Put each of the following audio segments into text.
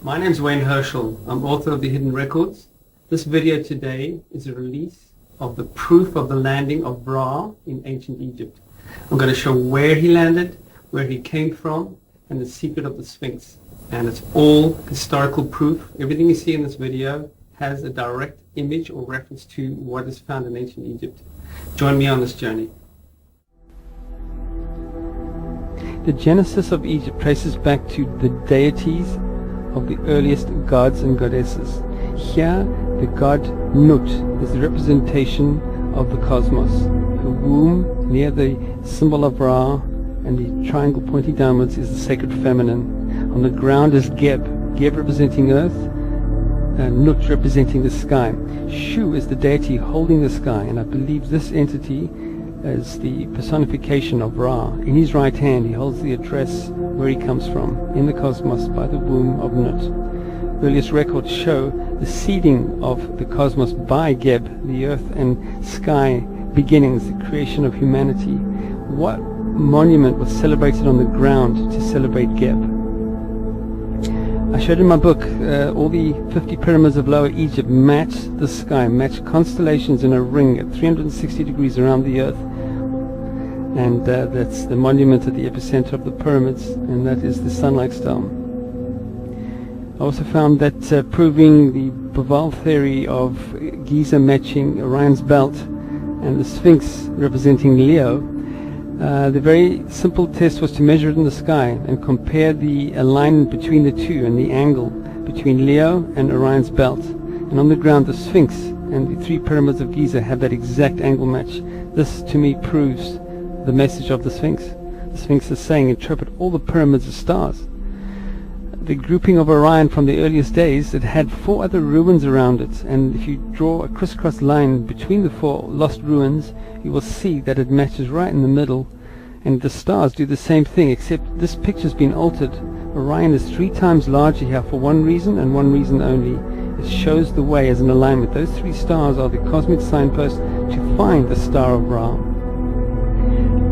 My name is Wayne Herschel. I'm author of The Hidden Records. This video today is a release of the proof of the landing of Ra in ancient Egypt. I'm going to show where he landed, where he came from, and the secret of the Sphinx. And it's all historical proof. Everything you see in this video has a direct image or reference to what is found in ancient Egypt. Join me on this journey. The genesis of Egypt traces back to the deities of the earliest gods and goddesses. Here, the god Nut is the representation of the cosmos. Her womb near the symbol of Ra and the triangle pointing downwards is the sacred feminine. On the ground is Geb representing earth, and Nut representing the sky. Shu is the deity holding the sky, and I believe this entity is the personification of Ra. In his right hand he holds the address where he comes from, in the cosmos by the womb of Nut. Earliest records show the seeding of the cosmos by Geb, the earth and sky beginnings, the creation of humanity. What monument was celebrated on the ground to celebrate Geb? I showed in my book all the 50 pyramids of Lower Egypt match the sky, match constellations in a ring at 360 degrees around the earth. And that's the monument at the epicenter of the pyramids, and that is the sun-like star. I also found that proving the Baval theory of Giza matching Orion's belt and the Sphinx representing Leo, the very simple test was to measure it in the sky and compare the alignment between the two and the angle between Leo and Orion's belt. And on the ground, the Sphinx and the three pyramids of Giza have that exact angle match. This, to me, proves the message of the Sphinx. The Sphinx is saying, interpret all the pyramids as stars. The grouping of Orion from the earliest days, it had 4 other ruins around it, and if you draw a crisscross line between the 4 lost ruins, you will see that it matches right in the middle, and the stars do the same thing, except this picture's been altered. Orion is 3 times larger here for one reason and one reason only. It shows the way as an alignment. Those 3 stars are the cosmic signpost to find the star of Ra.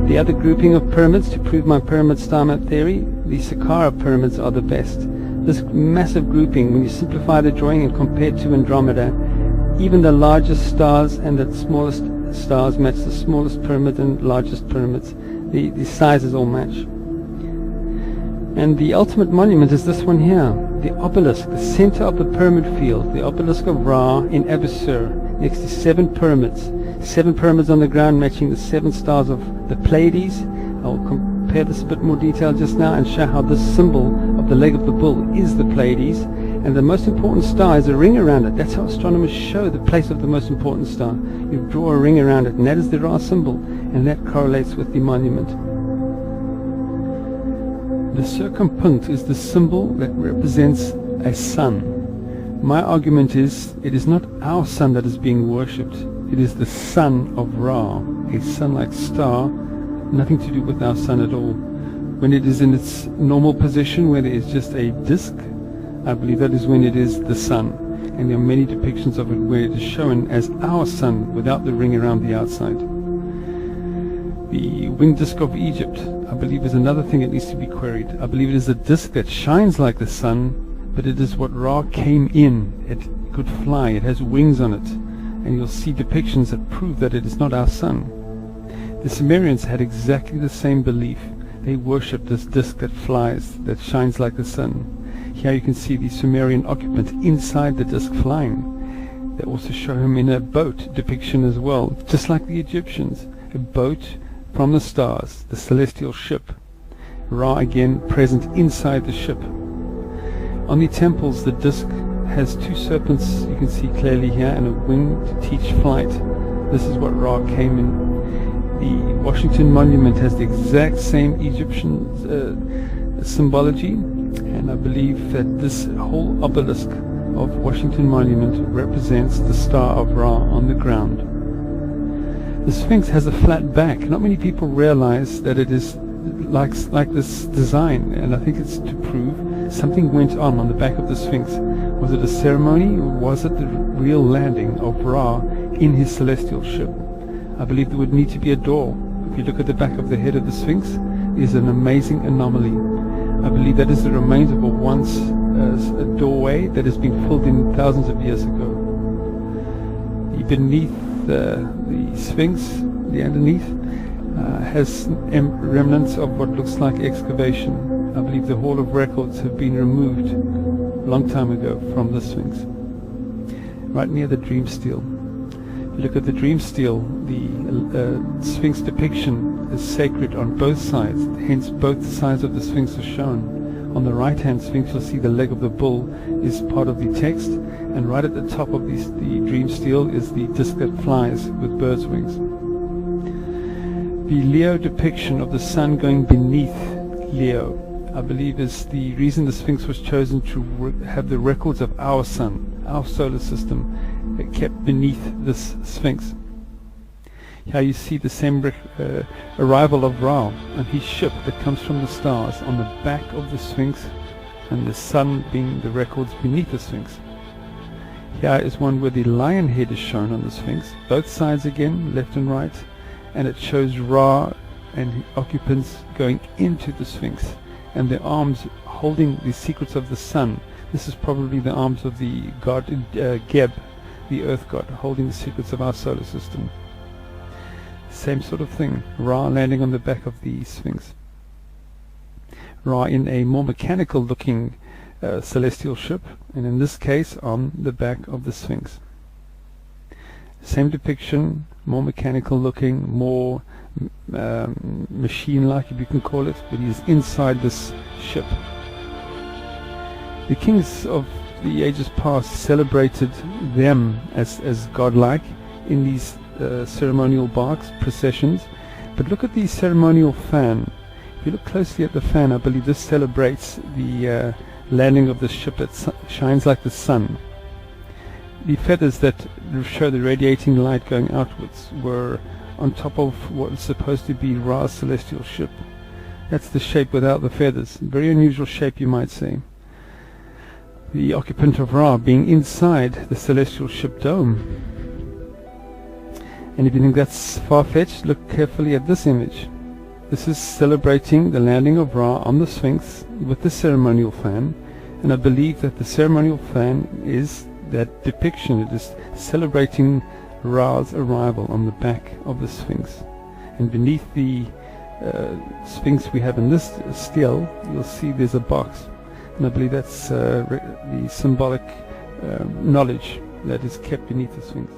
The other grouping of pyramids, to prove my pyramid star map theory, the Saqqara pyramids are the best. This massive grouping, when you simplify the drawing and compare it to Andromeda, even the largest stars and the smallest stars match the smallest pyramid and largest pyramids. The sizes all match. And the ultimate monument is this one here, the obelisk, the center of the pyramid field, the obelisk of Ra in Abusir, next to 7 pyramids. 7 pyramids on the ground matching the 7 stars of the Pleiades. I'll compare this a bit more detail just now and show how this symbol of the leg of the bull is the Pleiades. And the most important star is a ring around it. That's how astronomers show the place of the most important star. You draw a ring around it, and that is the Ra symbol, and that correlates with the monument. The circumpunct is the symbol that represents a sun. My argument is, it is not our sun that is being worshipped. It is the sun of Ra, a sun-like star, nothing to do with our sun at all. When it is in its normal position, where there is just a disk, I believe that is when it is the sun. And there are many depictions of it where it is shown as our sun without the ring around the outside. The winged disk of Egypt, I believe, is another thing that needs to be queried. I believe it is a disk that shines like the sun, but it is what Ra came in. It could fly, it has wings on it. And you'll see depictions that prove that it is not our sun. The Sumerians had exactly the same belief. They worshipped this disk that flies, that shines like the sun. Here you can see the Sumerian occupant inside the disk flying. They also show him in a boat depiction as well, just like the Egyptians. A boat from the stars, the celestial ship. Ra again present inside the ship. On the temples, the disk has 2 serpents, you can see clearly here, and a wing to teach flight. This is what Ra came in. The Washington Monument has the exact same Egyptian symbology, and I believe that this whole obelisk of Washington Monument represents the star of Ra on the ground. The Sphinx has a flat back. Not many people realize that it is like this design, and I think it's to prove something went on the back of the Sphinx. Was it a ceremony, or was it the real landing of Ra in his celestial ship? I believe there would need to be a door. If you look at the back of the head of the Sphinx, there's an amazing anomaly. I believe that is the remains of a once a doorway that has been filled in thousands of years ago. Beneath the Sphinx, the underneath, has remnants of what looks like excavation. I believe the Hall of Records have been removed a long time ago from the Sphinx, right near the dream stele. If you look at the dream stele, the Sphinx depiction is sacred on both sides, hence both sides of the Sphinx are shown. On the right hand Sphinx you'll see the leg of the bull is part of the text, and right at the top of the dream stele is the disc that flies with bird's wings. The Leo depiction of the sun going beneath Leo, I believe, is the reason the Sphinx was chosen to have the records of our sun, our solar system, kept beneath this Sphinx. Here you see the same arrival of Ra and his ship that comes from the stars on the back of the Sphinx, and the sun being the records beneath the Sphinx. Here is one where the lion head is shown on the Sphinx, both sides again, left and right, and it shows Ra and the occupants going into the Sphinx, and their arms holding the secrets of the sun. This is probably the arms of the god Geb, the earth god, holding the secrets of our solar system. Same sort of thing, Ra landing on the back of the Sphinx. Ra in a more mechanical looking celestial ship, and in this case on the back of the Sphinx. Same depiction, more mechanical looking, more machine-like, if you can call it, but he is inside this ship. The kings of the ages past celebrated them as godlike in these ceremonial barks, processions. But look at the ceremonial fan. If you look closely at the fan, I believe this celebrates the landing of the ship that shines like the sun. The feathers that show the radiating light going outwards were on top of what is supposed to be Ra's celestial ship. That's the shape without the feathers. Very unusual shape, you might say. The occupant of Ra being inside the celestial ship dome. And if you think that's far-fetched, look carefully at this image. This is celebrating the landing of Ra on the Sphinx with the ceremonial fan, and I believe that the ceremonial fan is that depiction. It is celebrating Ra's arrival on the back of the Sphinx. And beneath the Sphinx we have in this stele, you'll see there's a box, and I believe that's the symbolic knowledge that is kept beneath the Sphinx.